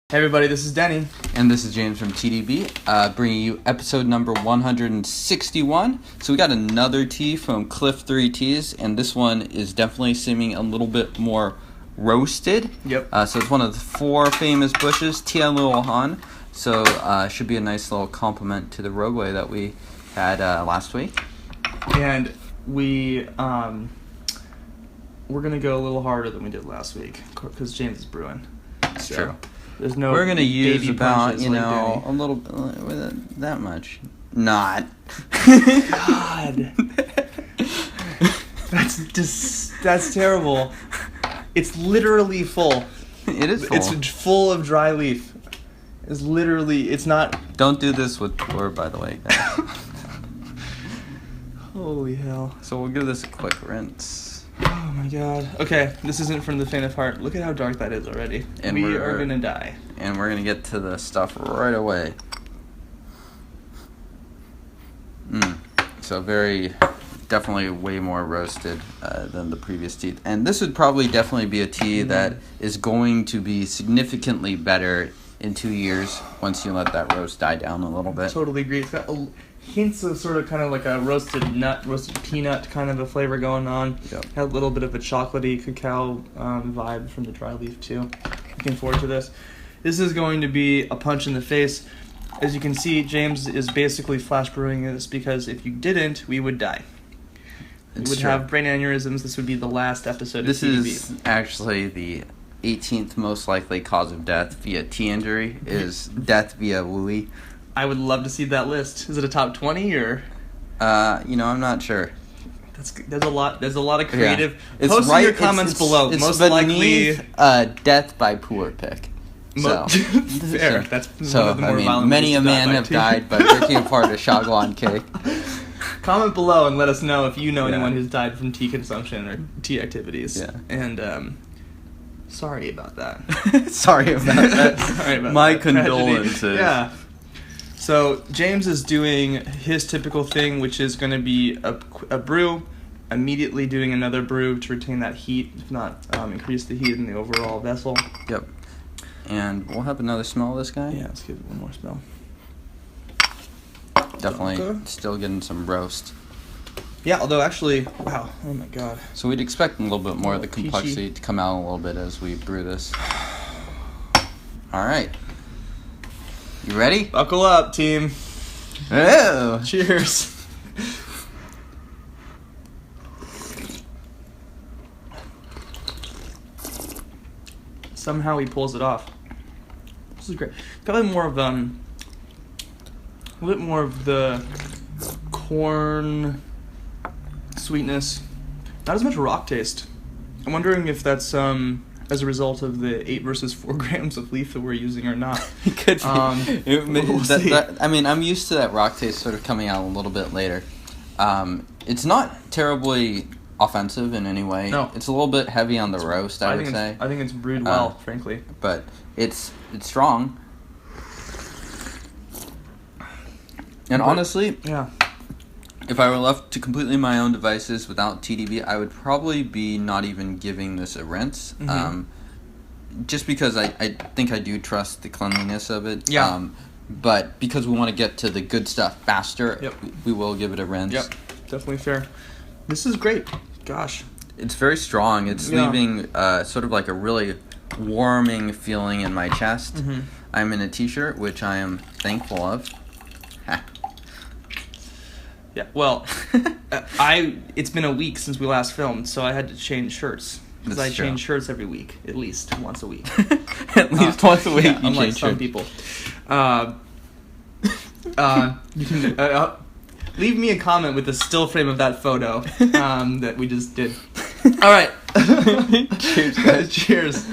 Hey everybody, this is Denny. And this is James from TeaDB, bringing you episode number 161. So we got another tea from Cliff 3 Teas, and this one is definitely seeming a little bit more roasted. Yep. So it's one of the 4 famous bushes, Tieluohan. So should be a nice little compliment to the roadway that we had last week. And we're gonna go a little harder than we did last week because James is brewing. It's true. There's no. We're gonna use about a little that much. Not. God. That's terrible. It's literally full. It is full. It's full of dry leaf. It's not. Don't do this with pour, by the way, guys. Holy hell. So we'll give this a quick rinse. Oh my god. Okay, this isn't from the faint of heart. Look at how dark that is already. And we are gonna die. And we're gonna get to the stuff right away. So definitely way more roasted than the previous tea. And this would probably definitely be a tea that is going to be significantly better in 2 years once you let that roast die down a little bit. Totally agree. It's got hints of sort of kind of like a roasted peanut kind of a flavor going on. Yep. Had a little bit of a chocolatey cacao vibe from the dry leaf too. Looking forward to this. This is going to be a punch in the face. As you can see, James is basically flash brewing this because if you didn't, we would die. We would have brain aneurysms. This would be the last episode of TeaDB. This is actually the 18th most likely cause of death via tea injury is death via Wuyi. I would love to see that list. Is it a top 20 or? I'm not sure. There's a lot of creative. Yeah. Post in your comments below. It's most beneath, likely death by poor pick. So fair. That's one of the more violent many ways a to man die have tea. died by breaking apart a shotgun cake. Comment below and let us know if you know Yeah. anyone who's died from tea consumption or tea activities. Yeah. And sorry about that. Sorry about that. Sorry about My that tragedy. condolences. Yeah. So James is doing his typical thing, which is going to be a brew, immediately doing another brew to retain that heat, if not increase the heat in the overall vessel. Yep. And we'll have another smell of this guy. Yeah, let's give it one more smell. Definitely still getting some roast. Yeah, although actually, wow, oh my god. So we'd expect a little bit more of the Peachy. complexity to come out a little bit as we brew this. All right. You ready? Buckle up, team. Oh. Cheers. Somehow he pulls it off. This is great. Got a little bit more of the corn sweetness. Not as much rock taste. I'm wondering if that's as a result of the 8 versus 4 grams of leaf that we're using or not. It could be. We'll see. I'm used to that rock taste sort of coming out a little bit later. It's not terribly offensive in any way. No. It's a little bit heavy on the roast, I would say. I think it's brewed well, frankly. But it's strong. And honestly, Yeah. if I were left to completely my own devices without TeaDB, I would probably be not even giving this a rinse. Just because I think I do trust the cleanliness of it. Yeah. But because we want to get to the good stuff faster, Yep. we will give it a rinse. Yep. Definitely fair. This is great. Gosh. It's very strong. It's leaving sort of like a really warming feeling in my chest. I'm in a t-shirt, which I am thankful of. Yeah, well, it's been a week since we last filmed, so I had to change shirts. Because I change shirts every week, at least once a week. At least once a week, yeah, you unlike change some shirts. people. You can leave me a comment with a still frame of that photo that we just did. All right. Cheers, guys. Cheers.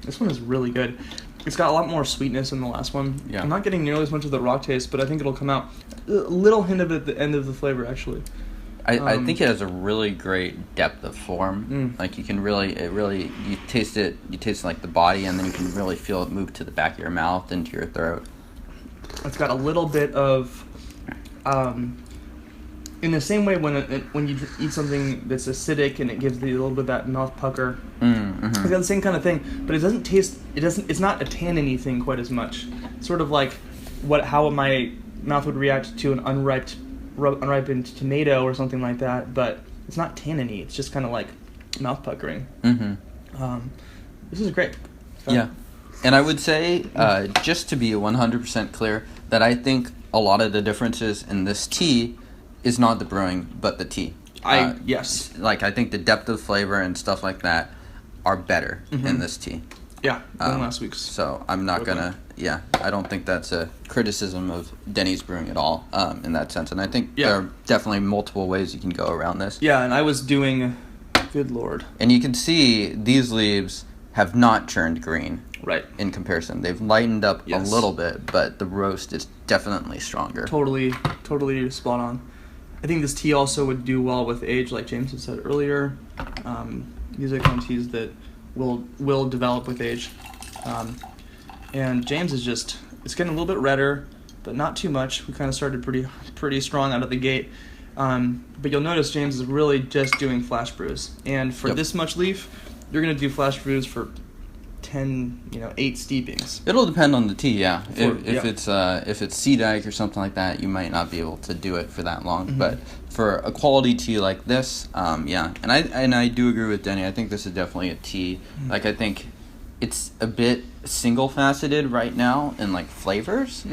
This one is really good. It's got a lot more sweetness than the last one. Yeah. I'm not getting nearly as much of the rock taste, but I think it'll come out. A little hint of it at the end of the flavor, actually. I think it has a really great depth of form. Like you can you taste it like the body, and then you can really feel it move to the back of your mouth, into your throat. It's got a little bit of in the same way when you eat something that's acidic and it gives you a little bit of that mouth pucker, it's got the same kind of thing, but it doesn't taste. It's not a tanniny thing quite as much. Sort of like how my mouth would react to an unripened tomato or something like that, but it's not tanniny. It's just kind of like mouth puckering. This is great. Yeah, and I would say just to be 100% clear that I think a lot of the differences in this tea is not the brewing, but the tea. Yes. Like, I think the depth of flavor and stuff like that are better in this tea. Yeah, than last week's. So I'm not gonna, I don't think that's a criticism of Denny's Brewing at all in that sense. And I think there are definitely multiple ways you can go around this. Yeah, and I was doing, good Lord. And you can see these leaves have not turned green. Right. In comparison. They've lightened up a little bit, but the roast is definitely stronger. Totally spot on. I think this tea also would do well with age, like James had said earlier. These are kind of teas that will develop with age. And James is it's getting a little bit redder, but not too much. We kind of started pretty strong out of the gate. But you'll notice James is really just doing flash brews. And for this much leaf, you're going to do flash brews for 8 steepings. It'll depend on the tea, if it's sea dyke or something like that, you might not be able to do it for that long. But for a quality tea like this, and I do agree with Denny. I think this is definitely a tea. Like, I think it's a bit single faceted right now in like flavors,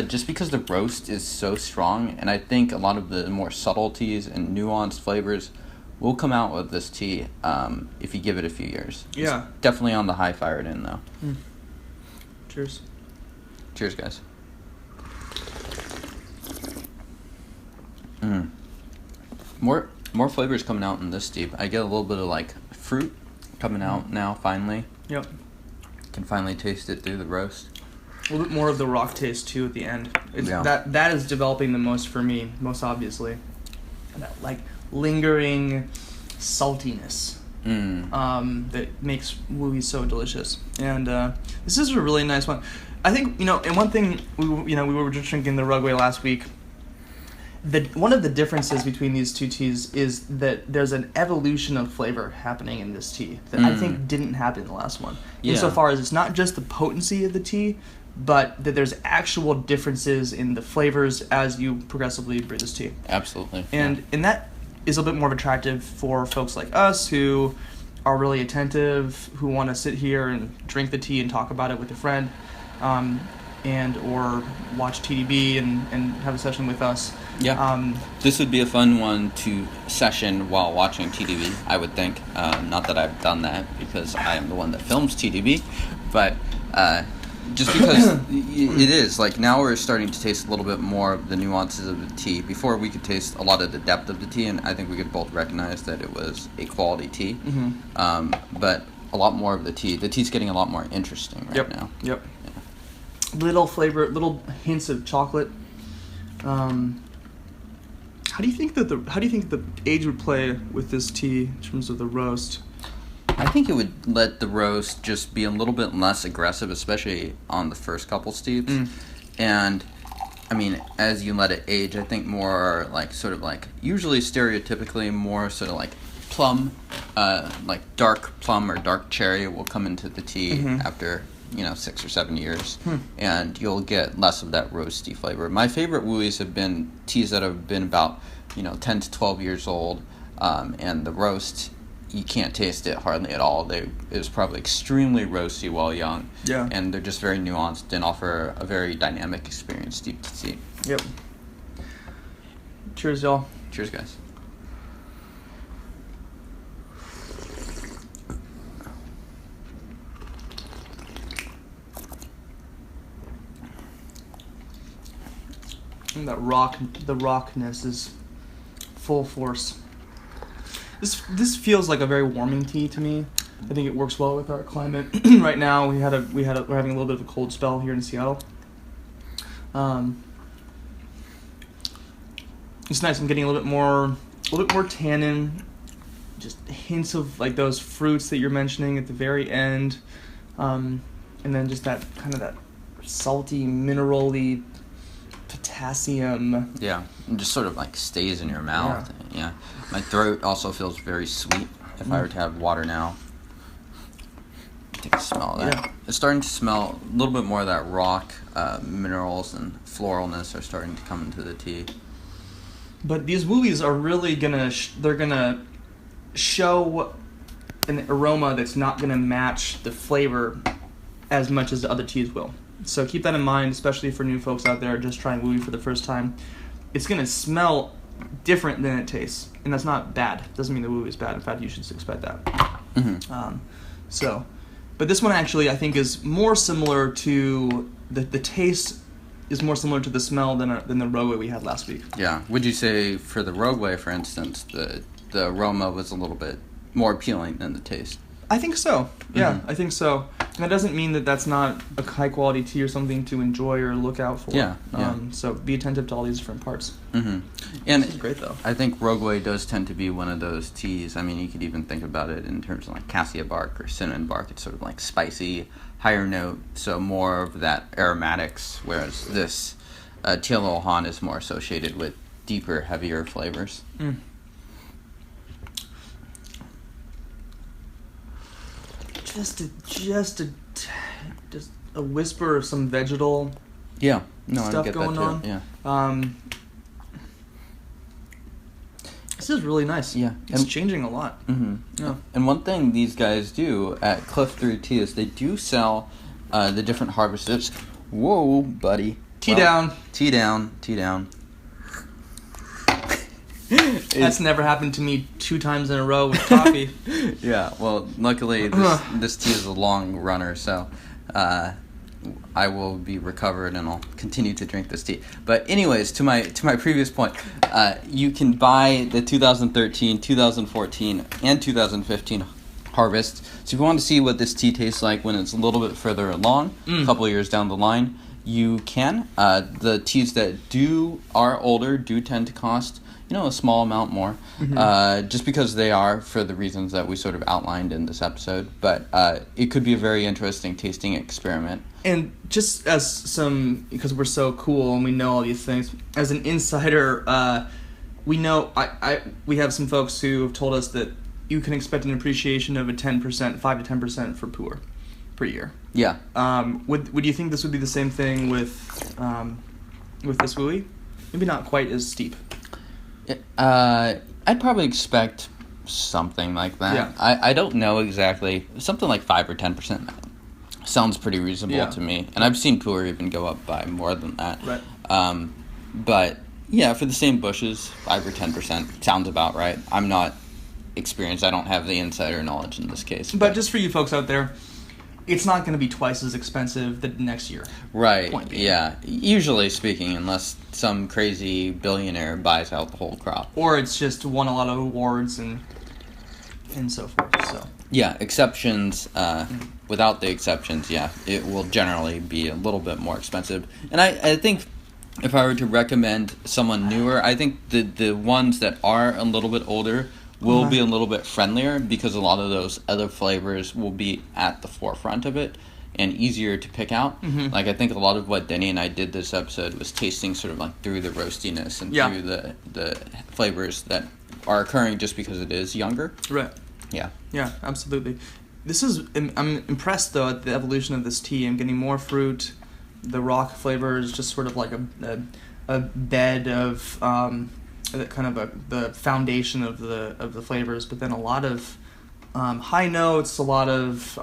just because the roast is so strong, and I think a lot of the more subtleties and nuanced flavors will come out with this tea if you give it a few years. Yeah. It's definitely on the high fired end, though. Cheers. Cheers, guys. More flavors coming out in this tea. I get a little bit of like fruit coming out now, finally. Yep. Can finally taste it through the roast. A little bit more of the rock taste, too, at the end. That is developing the most for me, most obviously. That, like, lingering saltiness that makes Wuyi so delicious. And this is a really nice one. I think, and one thing, we were just drinking the Rugway last week. One of the differences between these two teas is that there's an evolution of flavor happening in this tea that I think didn't happen in the last one. Insofar as it's not just the potency of the tea, but that there's actual differences in the flavors as you progressively brew this tea. Absolutely. And that is a bit more attractive for folks like us who are really attentive, who want to sit here and drink the tea and talk about it with a friend, and or watch TeaDB and have a session with us. Yeah. This would be a fun one to session while watching TeaDB, I would think. Not that I've done that because I am the one that films TeaDB, but just because it is, like, now we're starting to taste a little bit more of the nuances of the tea. Before, we could taste a lot of the depth of the tea, and I think we could both recognize that it was a quality tea. But a lot more of the tea. The tea's getting a lot more interesting right now. Yep. Yeah. Little flavor, little hints of chocolate. How do you think the age would play with this tea in terms of the roast? I think it would let the roast just be a little bit less aggressive, especially on the first couple steeps. And, I mean, as you let it age, I think more like sort of like, usually stereotypically more sort of like plum, like dark plum or dark cherry will come into the tea after, 6 or 7 years. And you'll get less of that roasty flavor. My favorite Wuyis have been teas that have been about, 10 to 12 years old. And the roast, you can't taste it hardly at all. It was probably extremely roasty while young. Yeah. And they're just very nuanced and offer a very dynamic experience deep to steep. Yep. Cheers, y'all. Cheers, guys. And the rockness is full force. This feels like a very warming tea to me. I think it works well with our climate right now. We're having a little bit of a cold spell here in Seattle. It's nice. I'm getting a little bit more tannin, just hints of like those fruits that you're mentioning at the very end, and then just that kind of that salty, mineral-y potassium. Yeah, it just sort of like stays in your mouth. Yeah. My throat also feels very sweet. If I were to have water now, take a smell of that. Yeah. It's starting to smell a little bit more of that rock. Minerals and floralness are starting to come into the tea. But these Wuyis are really they're gonna show an aroma that's not gonna match the flavor as much as the other teas will. So keep that in mind, especially for new folks out there just trying Wuyi for the first time. It's gonna smell different than it tastes, and that's not bad. Doesn't mean the Wuyi is bad. In fact, you should expect that. Mm-hmm. But this one actually I think is more similar to the taste is more similar to the smell than the Rogue we had last week. Yeah. Would you say for the Rogue, for instance, the aroma was a little bit more appealing than the taste? I think so. Yeah, I think so. And that doesn't mean that that's not a high quality tea or something to enjoy or look out for. Yeah. So be attentive to all these different parts. Mm-hmm. And this is great though. I think Rogue does tend to be one of those teas. I mean, you could even think about it in terms of like cassia bark or cinnamon bark. It's sort of like spicy, higher note, so more of that aromatics. Whereas this Tieluohan is more associated with deeper, heavier flavors. Mm. Just a whisper of some vegetal stuff I get going that too. on. Yeah. This is really nice. Yeah. It's changing a lot. Mm-hmm. Yeah. And one thing these guys do at Cliff 3 Tea is they do sell the different harvests. Whoa, buddy. Tea down. Tea down. That's never happened to me 2 times in a row with coffee. Yeah, well, luckily this tea is a long runner, so I will be recovered and I'll continue to drink this tea. But anyways, to my previous point, you can buy the 2013, 2014, and 2015 harvests. So if you want to see what this tea tastes like when it's a little bit further along, a couple of years down the line, you can. The teas that are older do tend to cost a small amount more, just because they are for the reasons that we sort of outlined in this episode. But it could be a very interesting tasting experiment. And just because we're so cool and we know all these things, as an insider, we know we have some folks who have told us that you can expect an appreciation of 5 to 10% for pu'er per year. Yeah. Would you think this would be the same thing with this Wuyi? Maybe not quite as steep. I'd probably expect something like that. Yeah. I don't know exactly. Something like 5 or 10% sounds pretty reasonable to me. And I've seen pu'er even go up by more than that. Right. But yeah, for the same bushes, 5 or 10% sounds about right. I'm not experienced. I don't have the insider knowledge in this case. But just for you folks out there, it's not going to be twice as expensive the next year. Right, yeah. Usually speaking, unless some crazy billionaire buys out the whole crop. Or it's just won a lot of awards and so forth. So yeah, exceptions, without the exceptions, it will generally be a little bit more expensive. And I think if I were to recommend someone newer, I think the ones that are a little bit older will be a little bit friendlier, because a lot of those other flavors will be at the forefront of it and easier to pick out. Mm-hmm. Like, I think a lot of what Denny and I did this episode was tasting sort of like through the roastiness and through the flavors that are occurring just because it is younger. Right. Yeah. Yeah, absolutely. I'm impressed, though, at the evolution of this tea. I'm getting more fruit. The rock flavor is just sort of like a bed of the foundation of the flavors, but then a lot of high notes, a lot of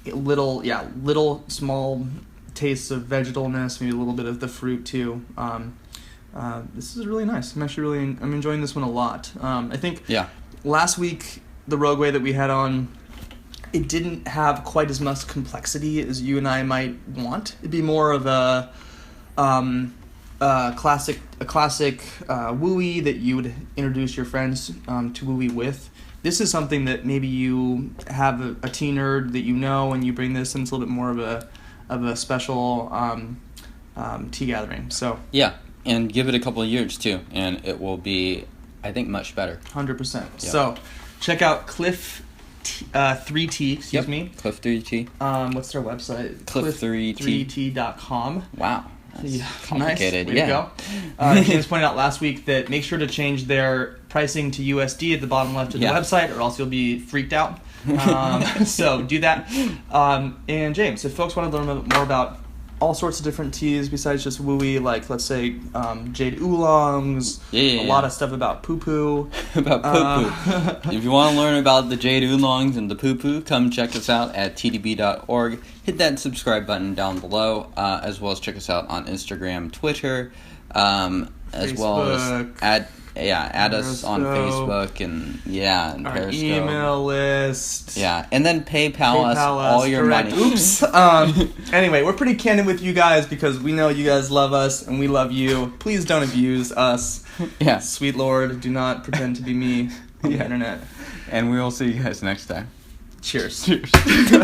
little small tastes of vegetalness, maybe a little bit of the fruit too. This is really nice. I'm enjoying this one a lot. I think last week the Rogue that we had on, it didn't have quite as much complexity as you and I might want. It'd be more of a classic Wuyi that you would introduce your friends to Wuyi with. This is something that maybe you have a tea nerd that you know, and you bring this, and it's a little bit more of a special tea gathering. So yeah, and give it a couple of years too, and it will be, I think, much better. 100%. Yep. So check out Cliff 3T. Excuse me. Cliff 3T. What's their website? Cliff3T.com. Cliff3T.com. Wow. Yeah, complicated. Nice. Way to go. James pointed out last week that make sure to change their pricing to USD at the bottom left of the website, or else you'll be freaked out. So do that. And James, if folks want to learn more about all sorts of different teas besides just Wuyi, like let's say Jade Oolongs, a lot of stuff about poo-poo. About poo-poo. If you want to learn about the Jade Oolongs and the poo-poo, come check us out at TeaDB.org. Hit that subscribe button down below, as well as check us out on Instagram, Twitter, as well as add us on Facebook and and our Periscope. Email list. Yeah, and then PayPal us all your correct. money. Oops. Anyway, we're pretty candid with you guys because we know you guys love us and we love you. Please don't abuse us. Yeah. Sweet Lord, do not pretend to be me on the internet. And we will see you guys next time. Cheers. Cheers.